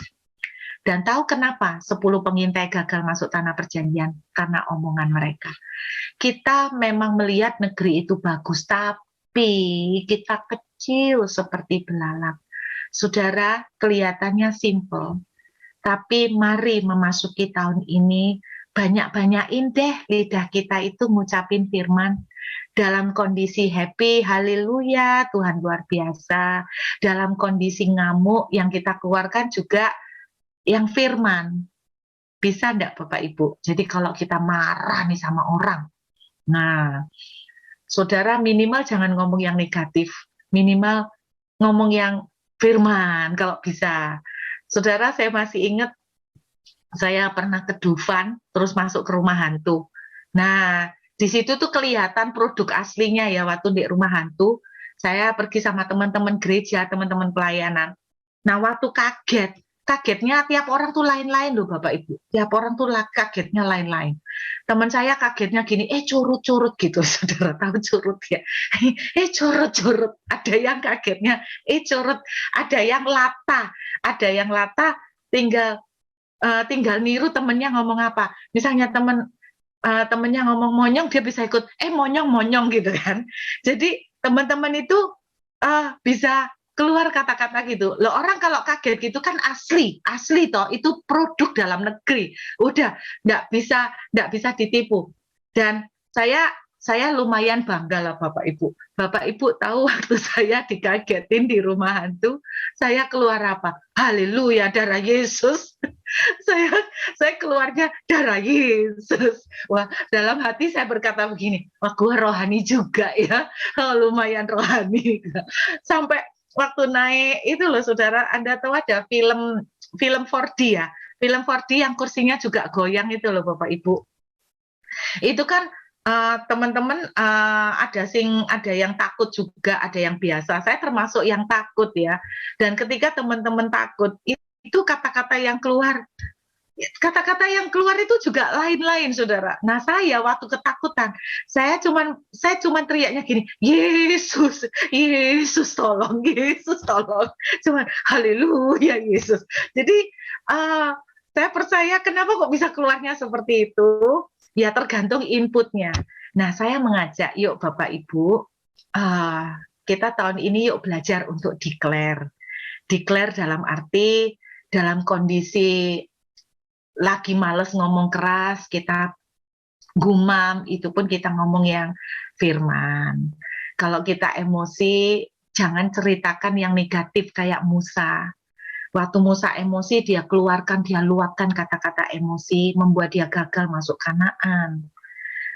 Dan tahu kenapa 10 pengintai gagal masuk tanah perjanjian? Karena omongan mereka. Kita memang melihat negeri itu bagus, tapi kita kecil seperti belalang. Saudara, kelihatannya simple, tapi mari memasuki tahun ini, banyak-banyakin deh lidah kita itu ngucapin firman. Dalam kondisi happy, haleluya, Tuhan luar biasa. Dalam kondisi ngamuk, yang kita keluarkan juga yang firman. Bisa enggak Bapak Ibu? Jadi kalau kita marah nih sama orang, nah, saudara minimal jangan ngomong yang negatif, minimal ngomong yang firman kalau bisa. Saudara, saya masih ingat saya pernah ke Dufan, terus masuk ke rumah hantu. Nah, di situ tuh kelihatan produk aslinya ya, waktu di rumah hantu, saya pergi sama teman-teman gereja, teman-teman pelayanan. Nah, waktu kagetnya tiap orang tuh lain-lain loh Bapak Ibu. Tiap orang tuh kagetnya lain-lain. Teman saya kagetnya gini, curut-curut gitu, saudara tahu curut ya. Curut-curut. Ada yang kagetnya, curut. Ada yang lata, tinggal niru temennya ngomong apa. Misalnya temennya ngomong monyong, dia bisa ikut, monyong-monyong gitu kan. Jadi teman-teman itu bisa keluar kata-kata gitu. Loh, orang kalau kaget gitu kan asli toh, itu produk dalam negeri. Udah nggak bisa ditipu. Dan saya lumayan bangga lah Bapak Ibu. Bapak Ibu tahu waktu saya dikagetin di rumah hantu, saya keluar apa? Haleluya, darah Yesus. saya keluarnya darah Yesus. Wah, dalam hati saya berkata begini, wah gue rohani juga ya. Lumayan rohani. Sampai waktu naik itu loh saudara, Anda tahu ada film 4D ya, film 4D yang kursinya juga goyang itu loh Bapak Ibu. Itu kan teman-teman ada yang takut juga, ada yang biasa. Saya termasuk yang takut ya. Dan ketika teman-teman takut, itu kata-kata yang keluar itu juga lain-lain saudara. Nah saya waktu ketakutan, saya cuman teriaknya gini, Yesus, Yesus tolong, Yesus tolong, cuman haleluya Yesus. Jadi saya percaya kenapa kok bisa keluarnya seperti itu, ya tergantung inputnya. Nah saya mengajak, yuk Bapak Ibu, kita tahun ini yuk belajar untuk declare dalam arti dalam kondisi lagi males ngomong keras, kita gumam, itu pun kita ngomong yang firman. Kalau kita emosi, jangan ceritakan yang negatif kayak Musa. Waktu Musa emosi, dia luapkan kata-kata emosi, membuat dia gagal masuk Kanaan.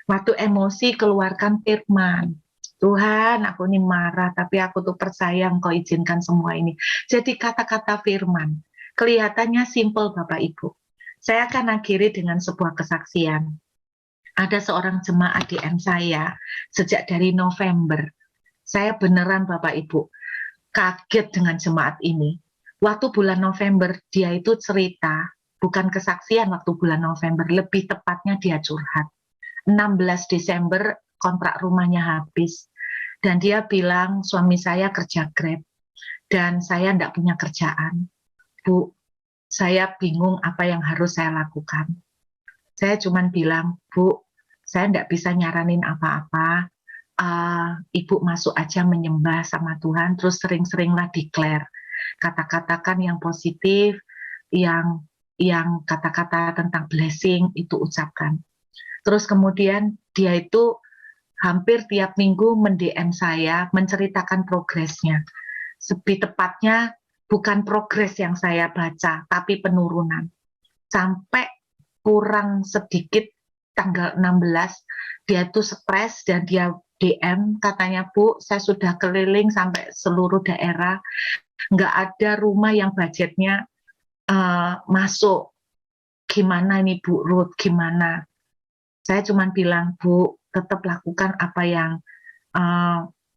Waktu emosi, keluarkan firman. Tuhan, aku ini marah, tapi aku tuh percaya Engkau izinkan semua ini. Jadi kata-kata firman. Kelihatannya simple Bapak Ibu. Saya akan akhiri dengan sebuah kesaksian. Ada seorang jemaat DM saya sejak dari November. Saya beneran Bapak Ibu kaget dengan jemaat ini. Waktu bulan November dia itu cerita, bukan kesaksian waktu bulan November, lebih tepatnya dia curhat. 16 Desember kontrak rumahnya habis. Dan dia bilang suami saya kerja Grab dan saya tidak punya kerjaan. Bu, saya bingung apa yang harus saya lakukan. Saya cuma bilang, Bu, saya tidak bisa nyaranin apa-apa. Ibu masuk aja menyembah sama Tuhan, terus sering-seringlah declare. Kata-katakan yang positif, yang kata-kata tentang blessing itu ucapkan. Terus kemudian dia itu hampir tiap minggu mend-DM saya, menceritakan progresnya. Lebih tepatnya Bukan progres yang saya baca, tapi penurunan. Sampai kurang sedikit tanggal 16, dia tuh stres dan dia DM, katanya, Bu, saya sudah keliling sampai seluruh daerah, nggak ada rumah yang budgetnya masuk. Gimana nih Bu Ruth, gimana? Saya cuma bilang, Bu, tetap lakukan apa yang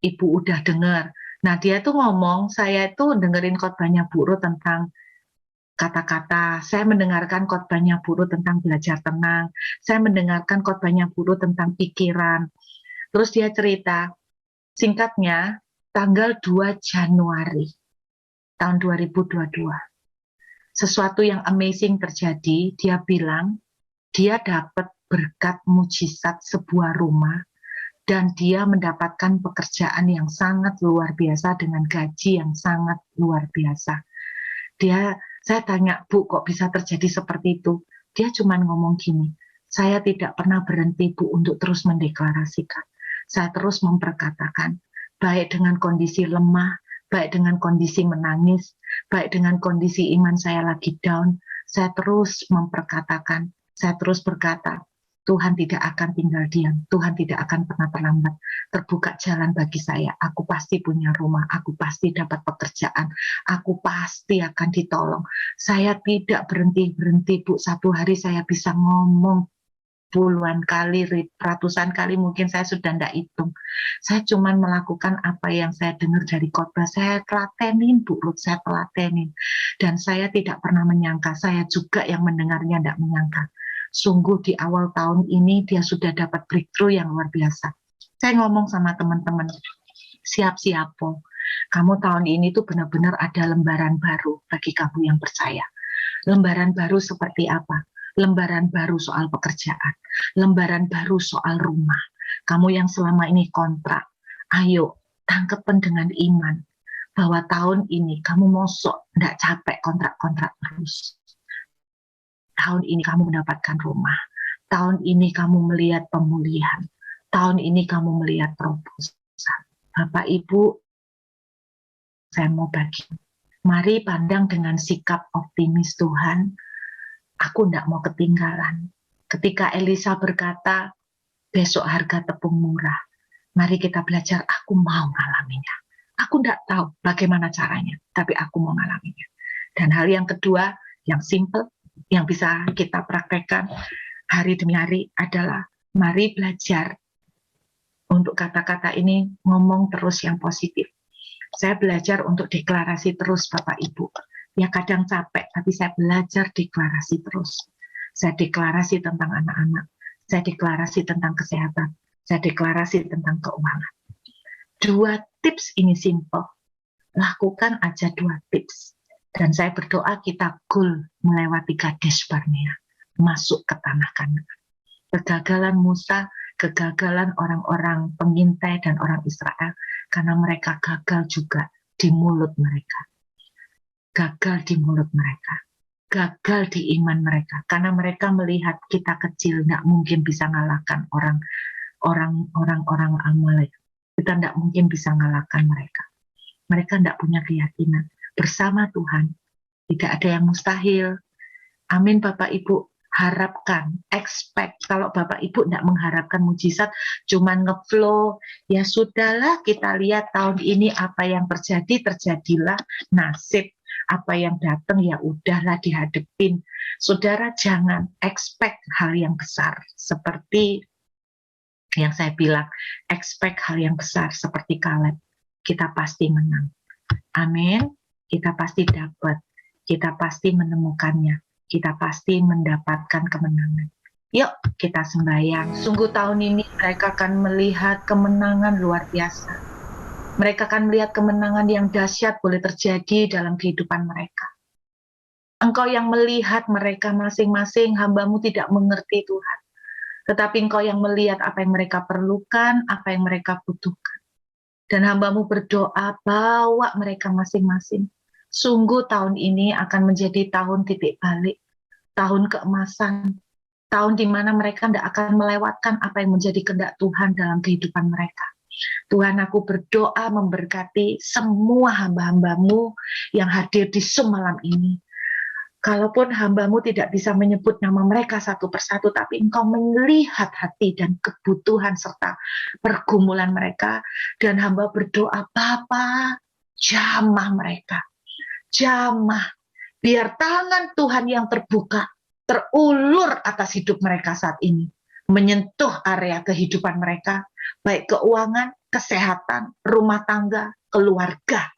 Ibu udah dengar. Nah, dia tuh ngomong, saya itu dengerin khotbahnya Bu Ruth tentang kata-kata, saya mendengarkan khotbahnya Bu Ruth tentang belajar tenang, saya mendengarkan khotbahnya Bu Ruth tentang pikiran. Terus dia cerita, singkatnya, tanggal 2 Januari tahun 2022, sesuatu yang amazing terjadi. Dia bilang, dia dapat berkat mujizat sebuah rumah, dan dia mendapatkan pekerjaan yang sangat luar biasa dengan gaji yang sangat luar biasa. Saya tanya, Bu, kok bisa terjadi seperti itu? Dia cuma ngomong gini, saya tidak pernah berhenti, Bu, untuk terus mendeklarasikan. Saya terus memperkatakan, baik dengan kondisi lemah, baik dengan kondisi menangis, baik dengan kondisi iman saya lagi down, saya terus memperkatakan, saya terus berkata, Tuhan tidak akan tinggal diam, Tuhan tidak akan pernah terlambat. Terbuka jalan bagi saya, aku pasti punya rumah, aku pasti dapat pekerjaan, aku pasti akan ditolong. Saya tidak berhenti-berhenti, Bu. Satu hari saya bisa ngomong puluhan kali, ratusan kali, mungkin saya sudah tidak hitung. Saya cuma melakukan apa yang saya dengar dari khotbah. Saya telatenin, Bu Ruth, saya telatenin. Dan saya tidak pernah menyangka, saya juga yang mendengarnya tidak menyangka. Sungguh di awal tahun ini dia sudah dapat breakthrough yang luar biasa. Saya ngomong sama teman-teman, siap-siap, Po. Kamu tahun ini tuh benar-benar ada lembaran baru bagi kamu yang percaya. Lembaran baru seperti apa? Lembaran baru soal pekerjaan, lembaran baru soal rumah. Kamu yang selama ini kontrak, ayo tangkepan dengan iman bahwa tahun ini kamu mosok tidak capek kontrak-kontrak terus. Tahun ini kamu mendapatkan rumah, tahun ini kamu melihat pemulihan, tahun ini kamu melihat terobosan. Bapak Ibu, saya mau bagi. Mari pandang dengan sikap optimis Tuhan, aku tidak mau ketinggalan. Ketika Elisa berkata, besok harga tepung murah, mari kita belajar, aku mau ngalaminya. Aku tidak tahu bagaimana caranya, tapi aku mau ngalaminya. Dan hal yang kedua, yang simple, yang bisa kita praktekkan hari demi hari adalah mari belajar untuk kata-kata ini ngomong terus yang positif. Saya belajar untuk deklarasi terus, Bapak Ibu. Ya kadang capek, tapi saya belajar deklarasi terus. Saya deklarasi tentang anak-anak, saya deklarasi tentang kesehatan, saya deklarasi tentang keuangan. 2 tips ini simple. Lakukan aja 2 tips. Dan saya berdoa kita goal melewati Kades Barnea, masuk ke tanah Kanaan. Kegagalan Musa, kegagalan orang-orang pengintai dan orang Israel, karena mereka gagal juga di mulut mereka. Gagal di mulut mereka. Gagal di iman mereka. Karena mereka melihat kita kecil, tidak mungkin bisa ngalahkan orang-orang Amalek. Kita tidak mungkin bisa ngalahkan mereka. Mereka tidak punya keyakinan. Bersama Tuhan, tidak ada yang mustahil. Amin, Bapak Ibu. Harapkan, expect. Kalau Bapak Ibu tidak mengharapkan mujizat, cuman ngeflow, ya sudahlah, kita lihat tahun ini apa yang terjadi, terjadilah, nasib. Apa yang datang ya udahlah dihadepin. Saudara jangan expect hal yang besar. Seperti yang saya bilang, expect hal yang besar seperti Kaleb. Kita pasti menang. Amin. Kita pasti dapat. Kita pasti menemukannya. Kita pasti mendapatkan kemenangan. Yuk kita sembahyang. Sungguh tahun ini mereka akan melihat kemenangan luar biasa. Mereka akan melihat kemenangan yang dahsyat boleh terjadi dalam kehidupan mereka. Engkau yang melihat mereka masing-masing, hamba-Mu tidak mengerti Tuhan. Tetapi Engkau yang melihat apa yang mereka perlukan, apa yang mereka butuhkan. Dan hamba-Mu berdoa, bawa mereka masing-masing. Sungguh tahun ini akan menjadi tahun titik balik, tahun keemasan, tahun di mana mereka tidak akan melewatkan apa yang menjadi kehendak Tuhan dalam kehidupan mereka. Tuhan, aku berdoa memberkati semua hamba-hambamu yang hadir di Zoom malam ini. Kalaupun hamba-Mu tidak bisa menyebut nama mereka satu persatu, tapi Engkau melihat hati dan kebutuhan serta pergumulan mereka. Dan hamba berdoa, Bapa, jamah mereka. Jamah. Biar tangan Tuhan yang terbuka, terulur atas hidup mereka saat ini. Menyentuh area kehidupan mereka, baik keuangan, kesehatan, rumah tangga, keluarga.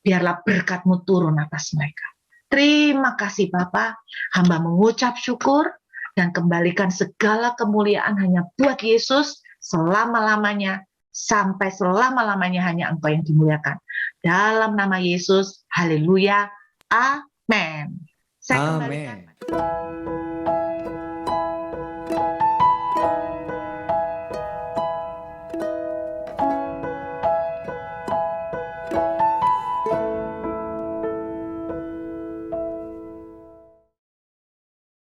Biarlah berkat-Mu turun atas mereka. Terima kasih Bapa, hamba mengucap syukur dan kembalikan segala kemuliaan hanya buat Yesus selama-lamanya, sampai selama-lamanya hanya Engkau yang dimuliakan. Dalam nama Yesus, haleluya, amin. Saya kembalikan.